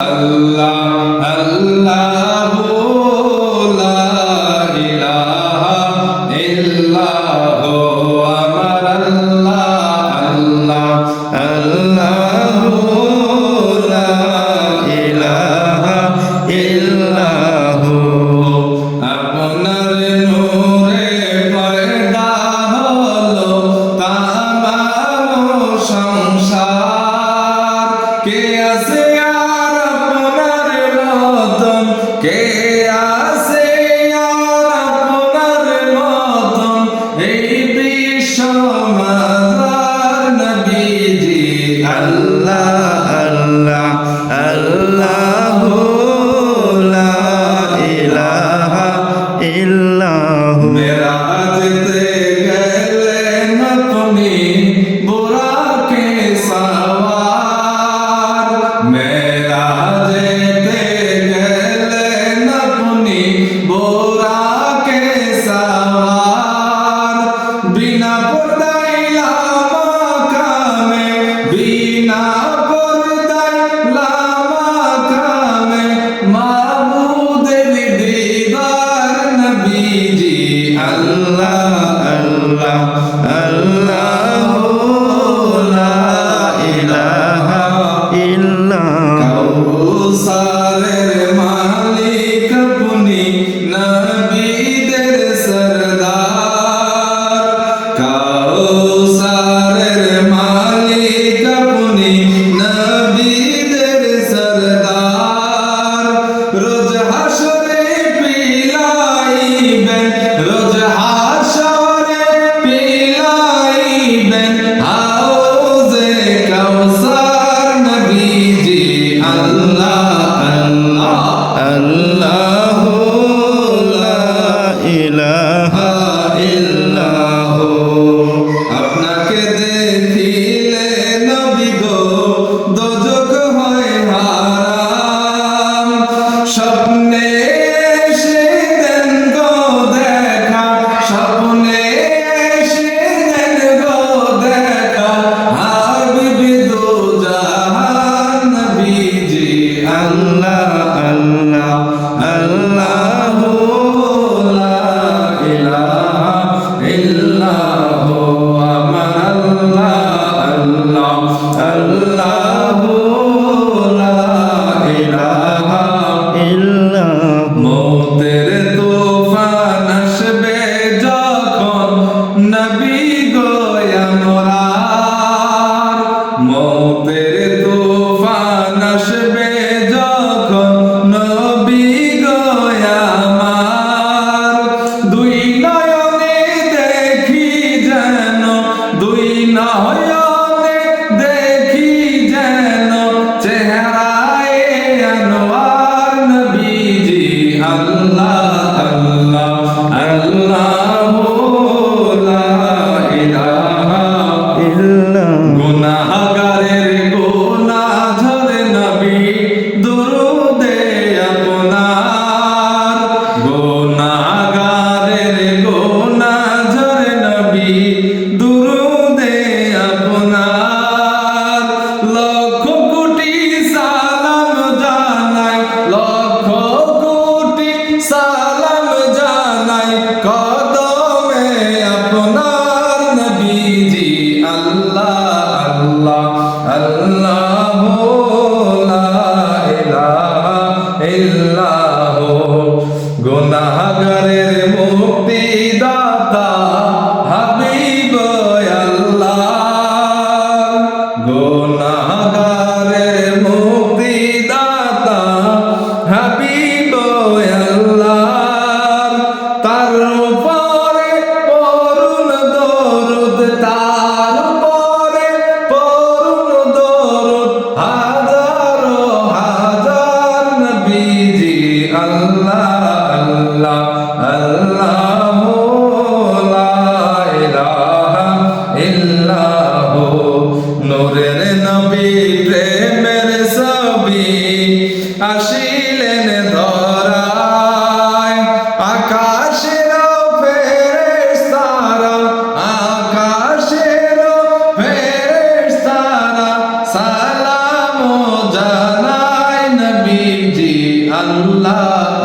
আল্লাহ আল্লাহু লা ইলাহা ইল্লাহু আমার আল্লাহ আল্লাহ আল্লাহু লা ইলাহা ইল্লাহু আপনার নূরে পয়দা হলো তামাম সংসার কে আছে কে আছে আপনার মতন এই বিশ্ব মাঝার নবীজি আল্লাহ আল্লাহ আল্লাহু লা ইলাহা ইল্লাহু মেরাজতে গেলেন আপনি বুরাকে সওয়ার মেরাজতে बोरा के सवार बिना पर्दाई लामा में बिना पर्दाई लामा में माबूद दीदार नबीजी अल्लाह अल्लाह अल्लाह ला इलाहा इल्लाह कौसारेर मालिक अपनी नबीদের सरदार कौसारेर मालिक अपनी नबीদের सरदार रोज हाशरे पिलाइबेन रोज हाशरे पिलाइबेन हाउजे कौसार नबीजी अल्लाह अल्लाह अल्लाह ইলাহা ইল্লাহু আপনাকে দেখিলে নবী গো দোজখ হয় হারাম স্বপ্নে এসে দেন গো দেখা স্বপ্নে এসে দেন গো দেখা হাবিবি দো জাহান নবীজি আল্লাহ আল্লাহ আল্লাহু মৌতের তুফান আসবে যখন নবী গো আমরার মৌতের তুফান আসবে যখন নবী গো আমার দুই নয়নে দেখি যেন দুই নয়নে দেখি যেন চেহারায় আনোয়ার নবীজি আল্লাহ আল্লাহ আল্লাহু লা ইলাহা ইল্লাল্লাহ গুনাহগারের গুনাহ ঝরে নবী দুরুদে আপনার গুনাহগারের গুনাহ ঝরে নবী দুরুদে আপনার লক্ষ কোটি সালাম জানাই লক্ষ কোটি সালাম জানাই কদমে আপনার নবীজি আল্লাহ আল্লাহ আল্লাহু লা ইলাহা ইল্লাহু গুনাহগারের মুক্তিদাতা হাবিব আল্লাহ গুনাহগারের মুক্তিদাতা হাবিব আল্লাহ তার উপরে পরুন দরুদ তার উপরে পরুন দরুদ হাজারো হাজার নবীজি আল্লাহ আল্লাহ আল্লাহু লা ইলাহা ইল্লাহু নূরের নবী প্রেমের ছবি আসিলেন ধরায় আকাশের ফেরেশতারা আকাশের ফেরেশতারা সালাম জানায় আল্লাহ